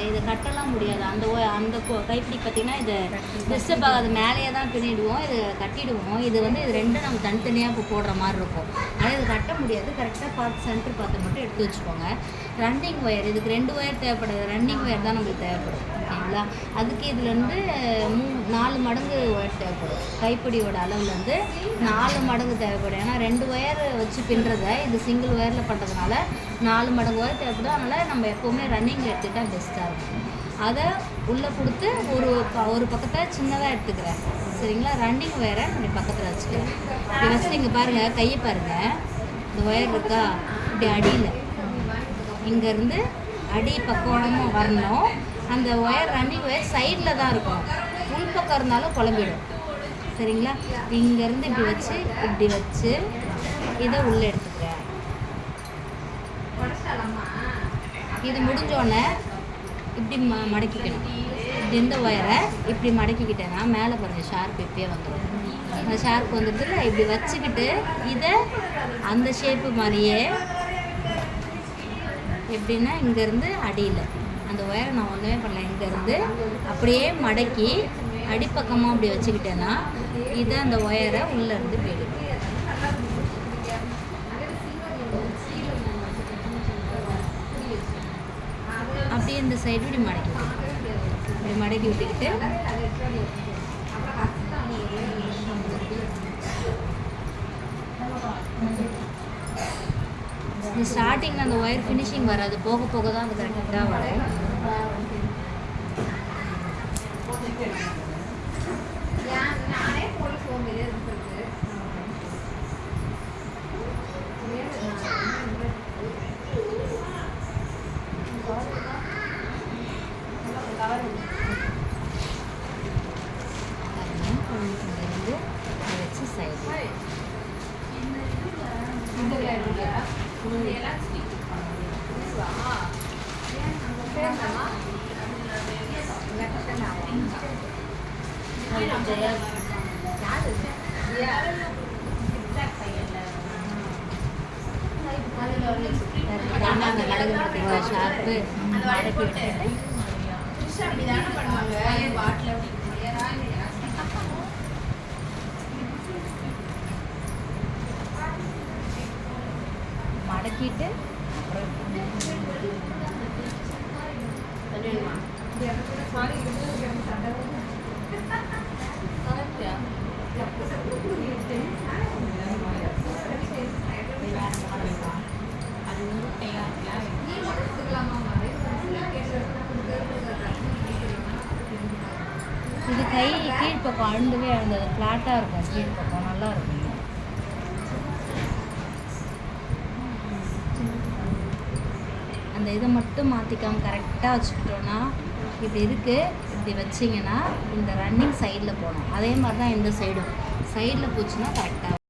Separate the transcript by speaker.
Speaker 1: இதை கட்டலாம் முடியாது. அந்த கைப்பிடி பார்த்திங்கன்னா இதை டிஸ்டர்ப் ஆகாது, மேலேயே தான் பின்னிடுவோம், இது கட்டிடுவோம். இது வந்து இது ரெண்டும் நம்ம தனித்தனியாக இப்போ போடுற மாதிரி இருக்கும். ஆனால் இது கட்ட முடியாது. கரெக்டாக பார்த்து சென்டர் பார்த்து மட்டும் எடுத்து வச்சுக்கோங்க. ரன்னிங் ஒயர், இதுக்கு 2 ஒயர் தேவைப்படுது. ரன்னிங் ஒயர் தான் நம்மளுக்கு தேவைப்படும். ஓகேங்களா? அதுக்கு இதுலேருந்து 4 மடங்கு ஒயர் தேவைப்படும். கைப்பிடியோட அளவுலேருந்து 4 மடங்கு தேவைப்படும். ஏன்னா 2 ஒயர் வச்சு பின்னுறதை இது சிங்கிள் ஒயரில் பண்ணுறதுனால 4 மடங்கு ஒயர் தேவைப்படும். அதனால் நம்ம எப்போவுமே ரன்னிங்கில் எடுத்துக்கிட்டால் பெஸ்ட்டாக இருக்கும். அதை உள்ளே கொடுத்து ஒரு பக்கத்தை சின்னதாக எடுத்துக்கிறேன். சரிங்களா? ரன்னிங் ஒயரை இப்படி பக்கத்தில் வச்சுக்கிறேன். இப்படி வச்சுட்டு இங்கே பாருங்கள், கையை பாருங்கள், இந்த ஒயர் இருக்கா இப்படி அடியில் இங்கேருந்து அடி பக்கமாக வரணும். அந்த ஒயர் ரன்னிங் ஒயர் சைடில் தான் இருக்கும், உள்பக்கம் இருந்தாலும் குழம்பிடும். சரிங்களா? இங்கேருந்து இப்படி வச்சு இதை உள்ளே எடுத்துக்கிறேன். இது முடிஞ்சோடனே இப்படி மடக்கிக்கணும். இந்த ஒயரை இப்படி மடக்கிக்கிட்டேன்னா மேலே பாருங்கள் ஷார்ப் இப்பயே வந்துடும். அந்த ஷார்ப் வந்துட்டு இப்படி வச்சுக்கிட்டு இதை அந்த ஷேப்பு மாதிரியே எப்படின்னா இங்கேருந்து அடியில் அந்த ஒயரை நான் ஒன்றுமே பண்ணல, இங்கேருந்து அப்படியே மடக்கி அடிப்பக்கமாக அப்படி வச்சுக்கிட்டேன்னா இதை அந்த ஒயரை உள்ளேருந்து போயிடும். அப்படியே இந்த சைடு இப்படி மடக்கி விட்டுக்கிட்டு இந்த ஸ்டார்டிங்கில் அந்த ஒயர் ஃபினிஷிங் வராது, போக போக தான் அது கரெக்டாக வரும். வச்சு சைடு ஷார்ப்பு மடக்கிட்டு இது கை கீழ்ப்பக்கம் அழுந்தவே அழுந்தது, ஃப்ளாட்டாக இருக்கும் கீழ்ப்பக்கம், நல்லா இருக்கும். அந்த இதை மட்டும் மாற்றிக்காமல் கரெக்டாக வச்சுக்கிட்டோன்னா இப்படி இருக்குது, இப்படி வச்சிங்கன்னா இந்த ரன்னிங் சைடில் போகணும். அதே மாதிரி தான் இந்த சைடும் சைடில் போச்சுன்னா கரெக்டாக